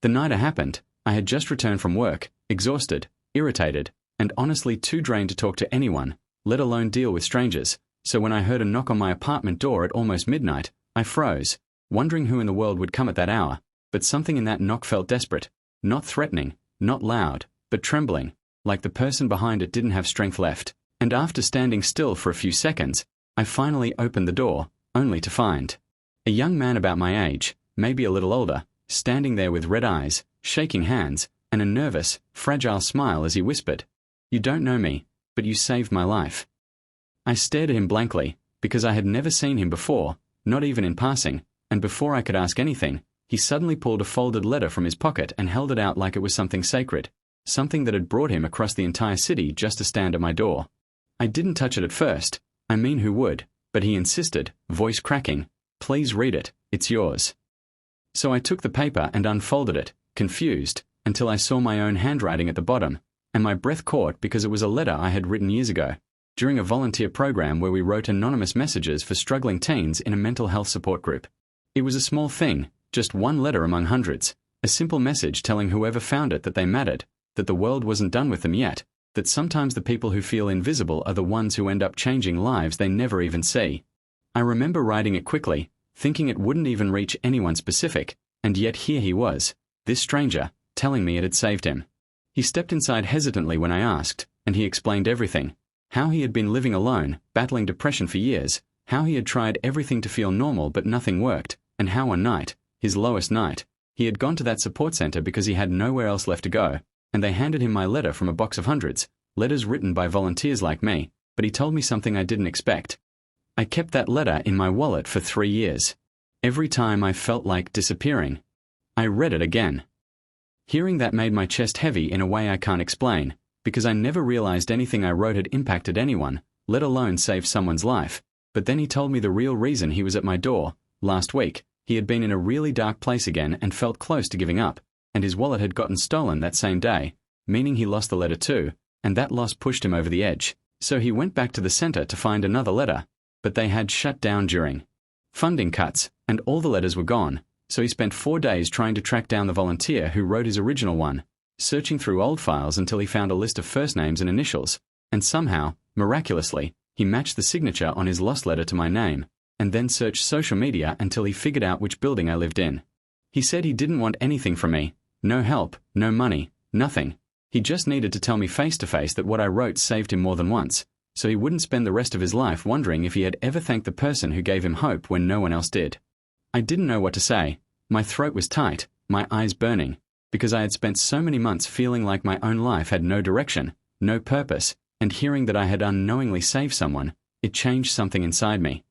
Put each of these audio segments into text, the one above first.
The night it happened, I had just returned from work, exhausted, irritated, and honestly too drained to talk to anyone, let alone deal with strangers, so when I heard a knock on my apartment door at almost midnight, I froze, wondering who in the world would come at that hour, but something in that knock felt desperate, not threatening, not loud, but trembling, like the person behind it didn't have strength left, and after standing still for a few seconds, I finally opened the door, only to find a young man about my age, maybe a little older, standing there with red eyes, shaking hands, and a nervous, fragile smile as he whispered, "You don't know me, but you saved my life." I stared at him blankly, because I had never seen him before, not even in passing, and before I could ask anything, he suddenly pulled a folded letter from his pocket and held it out like it was something sacred, something that had brought him across the entire city just to stand at my door. I didn't touch it at first, I mean who would, but he insisted, voice cracking, "Please read it, it's yours." So I took the paper and unfolded it, confused, until I saw my own handwriting at the bottom, and my breath caught because it was a letter I had written years ago, during a volunteer program where we wrote anonymous messages for struggling teens in a mental health support group. It was a small thing, just one letter among hundreds, a simple message telling whoever found it that they mattered, that the world wasn't done with them yet, that sometimes the people who feel invisible are the ones who end up changing lives they never even see. I remember writing it quickly, thinking it wouldn't even reach anyone specific, and yet here he was, this stranger, telling me it had saved him. He stepped inside hesitantly when I asked, and he explained everything. How he had been living alone, battling depression for years, how he had tried everything to feel normal but nothing worked, and how one night, his lowest night, he had gone to that support center because he had nowhere else left to go, and they handed him my letter from a box of hundreds, letters written by volunteers like me, but he told me something I didn't expect. I kept that letter in my wallet for 3 years. Every time I felt like disappearing, I read it again. Hearing that made my chest heavy in a way I can't explain, because I never realized anything I wrote had impacted anyone, let alone saved someone's life. But then he told me the real reason he was at my door. Last week, he had been in a really dark place again and felt close to giving up, and his wallet had gotten stolen that same day, meaning he lost the letter too, and that loss pushed him over the edge. So he went back to the center to find another letter, but they had shut down during funding cuts, and all the letters were gone, so he spent 4 days trying to track down the volunteer who wrote his original one, searching through old files until he found a list of first names and initials, and somehow, miraculously, he matched the signature on his lost letter to my name, and then searched social media until he figured out which building I lived in. He said he didn't want anything from me, no help, no money, nothing. He just needed to tell me face to face that what I wrote saved him more than once, so he wouldn't spend the rest of his life wondering if he had ever thanked the person who gave him hope when no one else did. I didn't know what to say. My throat was tight, my eyes burning, because I had spent so many months feeling like my own life had no direction, no purpose, and hearing that I had unknowingly saved someone, it changed something inside me.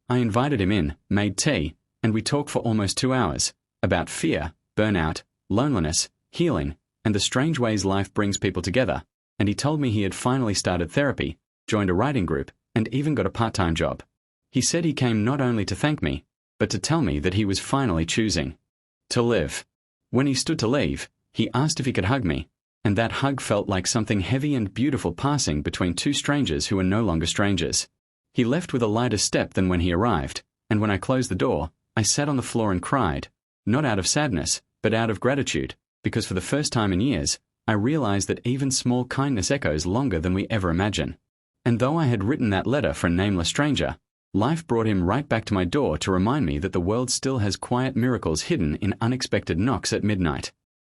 I invited him in, made tea, and we talked for almost 2 hours, about fear, burnout, loneliness, healing, and the strange ways life brings people together, and he told me he had finally started therapy, joined a writing group, and even got a part-time job. He said he came not only to thank me, but to tell me that he was finally choosing to live. When he stood to leave, he asked if he could hug me, and that hug felt like something heavy and beautiful passing between two strangers who were no longer strangers. He left with a lighter step than when he arrived, and when I closed the door, I sat on the floor and cried, not out of sadness, but out of gratitude, because for the first time in years, I realized that even small kindness echoes longer than we ever imagine. And though I had written that letter for a nameless stranger, life brought him right back to my door to remind me that the world still has quiet miracles hidden in unexpected knocks at midnight.